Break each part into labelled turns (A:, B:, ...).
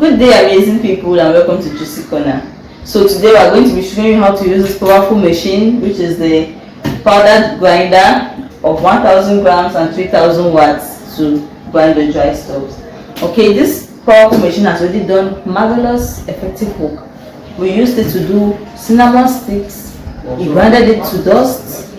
A: Good day, amazing people, and welcome to EGUSI Corner. So today we are going to be showing you how to use this powerful machine, which is the powder grinder of 1000 grams and 3000 watts to grind the dry stuffs. Okay, this powerful machine has already done marvelous, effective work. We used it to do cinnamon sticks. We grinded it to dust,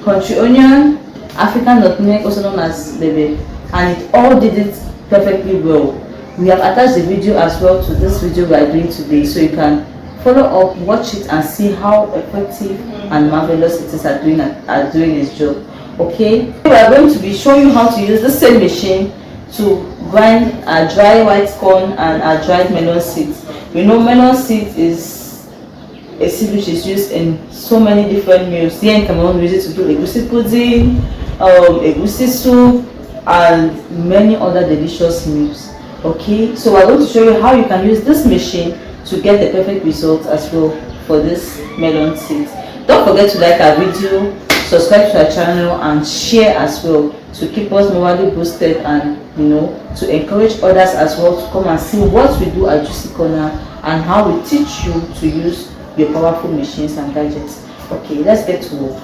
A: country onion, African nutmeg, also known as bebe, and it all did it perfectly well. We have attached the video as well to this video we are doing today, so you can follow up, watch it, and see how effective and marvelous it is at doing its job. Okay, we are going to be showing you how to use the same machine to grind our dry white corn and our dried melon seeds. We know melon seeds is a seed which is used in so many different meals. Here in Cameroon, we use it to do egusi pudding, egusi soup, and many other delicious meals. Okay, so we're going to show you how you can use this machine to get the perfect result as well for this melon seeds. Don't forget to like our video, subscribe to our channel, and share as well to keep us morally boosted, and to encourage others as well to come and see what we do at EGUSI Corner and how we teach you to use your powerful machines and gadgets. Okay, let's get to work.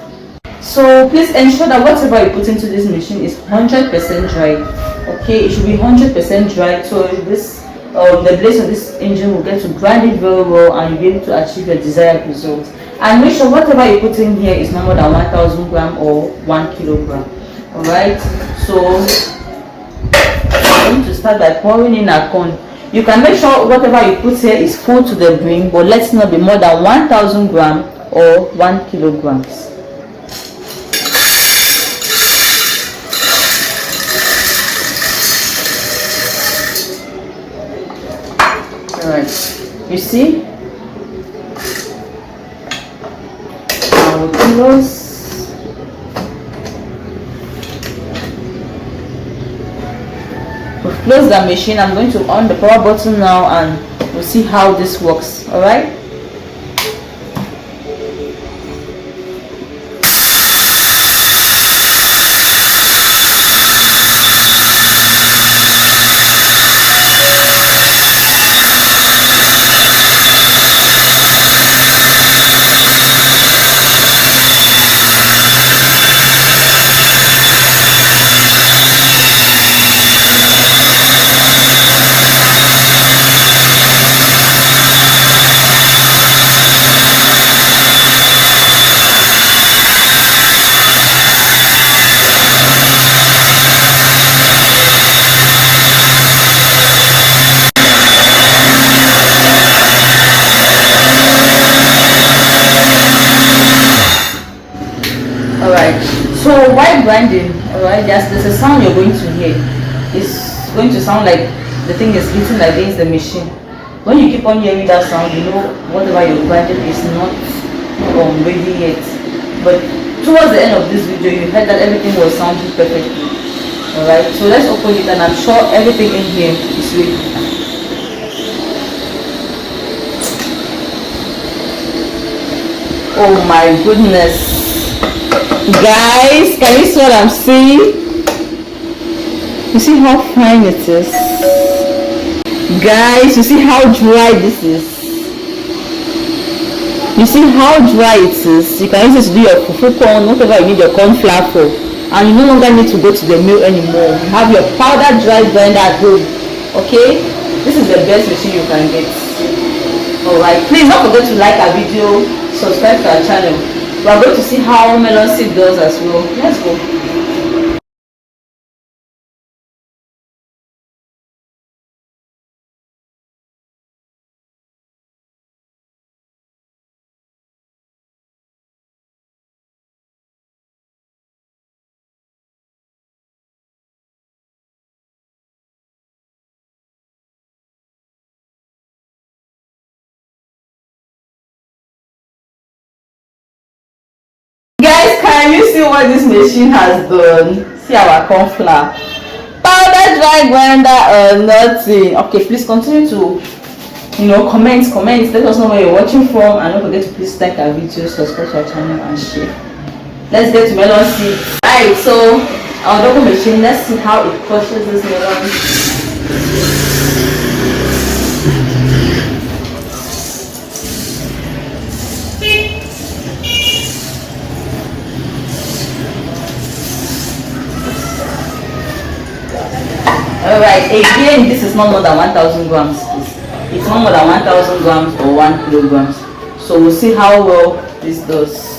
A: So please ensure that whatever you put into this machine is 100% dry. Okay, it should be 100% dry, so this the blades of this engine will get to grind it very well, and you'll be able to achieve your desired result. And make sure whatever you put in here is no more than 1000 grams or 1 kilogram. All right, so I'm going to start by pouring in our corn. You can make sure whatever you put here is full to the brim, but let's not be more than 1000 grams or 1 kilograms. Alright, you see, I will close. We've closed the machine. I'm going to on the power button now, and we'll see how this works. Alright. Alright, so while grinding, alright, there's a sound you're going to hear. It's going to sound like the thing is hitting against the machine. When you keep on hearing that sound, you know whatever you're grinding is not ready yet. But towards the end of this video, you heard that everything was sounding perfectly. Alright, so let's open it, and I'm sure everything in here is ready. Oh my goodness. Guys, can you see what I'm seeing? You see how fine it is? Guys, you see how dry this is? You see how dry it is? You can use it to do your fufu corn, whatever you need your corn flour for, and you no longer need to go to the mill anymore. You have your powder dry grinder at home. Okay, this is the best machine you can get. Alright, please don't forget to like our video, subscribe to our channel. We are going to see how melon seed does as well. Let's go. Guys, can you see what this machine has done? See our corn flour, powder dry grinder or nothing. Okay, please continue to comment, let us know where you're watching from, and don't forget to please like our video, subscribe to our channel, and share. Let's get to melon seeds. Alright, so our double machine, let's see how it crushes this melon. Alright, again, this is not more than 1000 grams. It's not more than 1000 grams or 1 kilograms. So we'll see how well this does.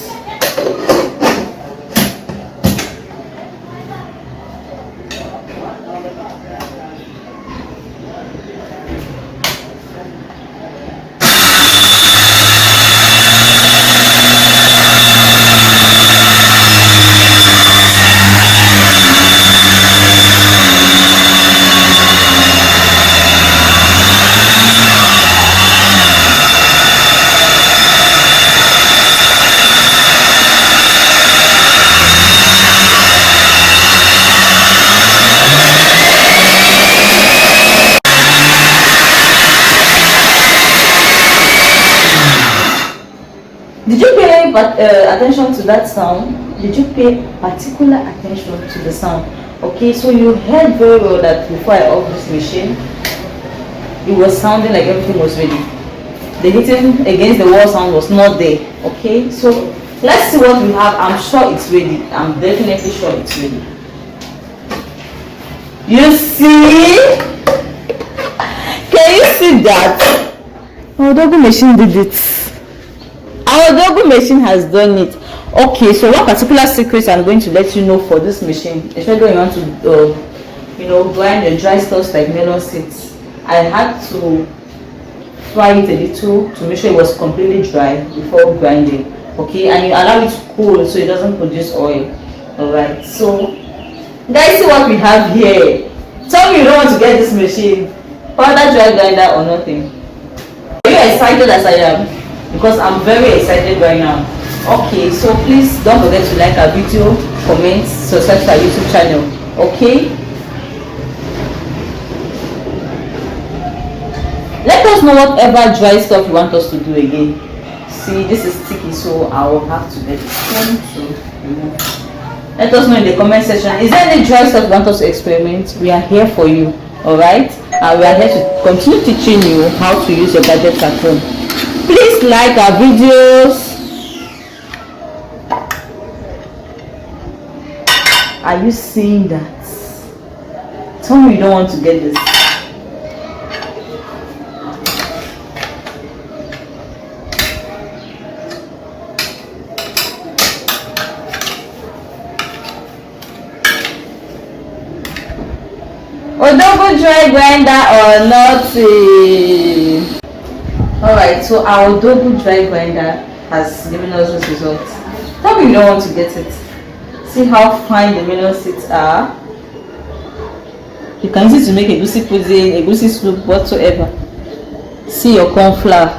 A: Did you pay attention to that sound? Did you pay particular attention to the sound? Okay, so you heard very well that before I off this machine, it was sounding like everything was ready. The hitting against the wall sound was not there. Okay, so let's see what we have. I'm sure it's ready. I'm definitely sure it's ready. You see? Can you see that? Our double machine did it. Our double machine has done it. Okay, so what particular secrets I'm going to let you know for this machine, especially when you want to grind your dry stuff like melon seeds. I had to fry it a little to make sure it was completely dry before grinding. Okay, and you allow it to cool so it doesn't produce oil. Alright, so guys, see what we have here. Tell me you don't want to get this machine, powder dry grinder or nothing. Are you excited as I am? Because I'm very excited right now. Okay, so please don't forget to like our video, comment, subscribe to our YouTube channel. Okay, let us know whatever dry stuff you want us to do again. See, this is sticky, so I will have to let it come. Let us know in the comment section. Is there any dry stuff you want us to experiment? We are here for you. Alright, and we are here to continue teaching you how to use your gadgets at home. Please like our videos. Are you seeing that? Tell me you don't want to get this. Or double dry grinder or nothing. Alright, so our double dry grinder has given us this result. Tell me you don't want to get it. See how fine the melon seeds are. You can use it to make egusi pudding, egusi soup, whatsoever. See your corn flour.